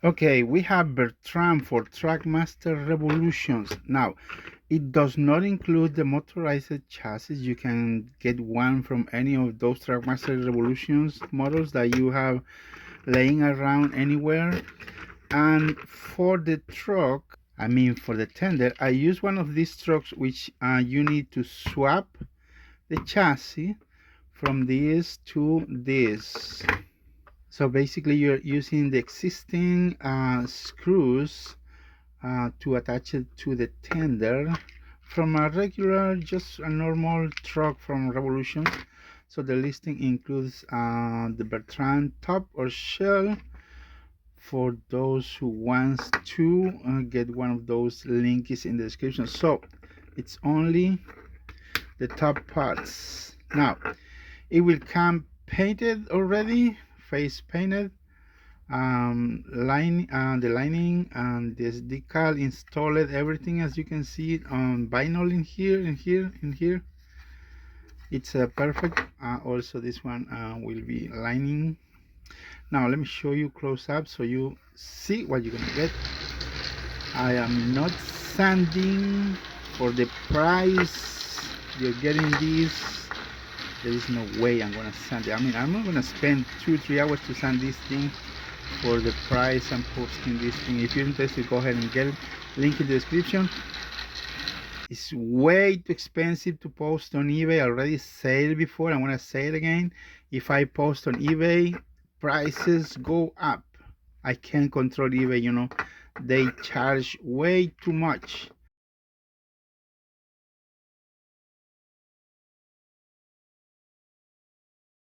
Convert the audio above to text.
Okay, we have Bertram for Trackmaster Revolutions. Now, it does not include the motorized chassis. You can get one from any of those Trackmaster Revolutions models that you have laying around anywhere. And for the truck, I mean for the tender, I use one of these trucks which you need to swap the chassis from this to this. So basically you're using the existing screws to attach it to the tender from a regular, just a normal truck from Revolution. So the listing includes the Bertrand top or shell. For those who wants to get one of those, link is in the description. So it's only the top parts. Now it will come painted already, face painted, the lining and this decal installed, everything as you can see it on vinyl in here, in here. It's perfect. Also this one will be lining. Now let me show you close up so you see what you're gonna get. I am not sanding. For the price you're getting this, there is no way I'm gonna sand it. I mean, I'm not gonna spend 2-3 hours to sand this thing for the price I'm posting this thing. If you're interested, go ahead and get it. Link in the description. It's way too expensive to post on eBay. I already said it before, I'm gonna say it again. If I post on eBay, prices go up. I can't control eBay, they charge way too much.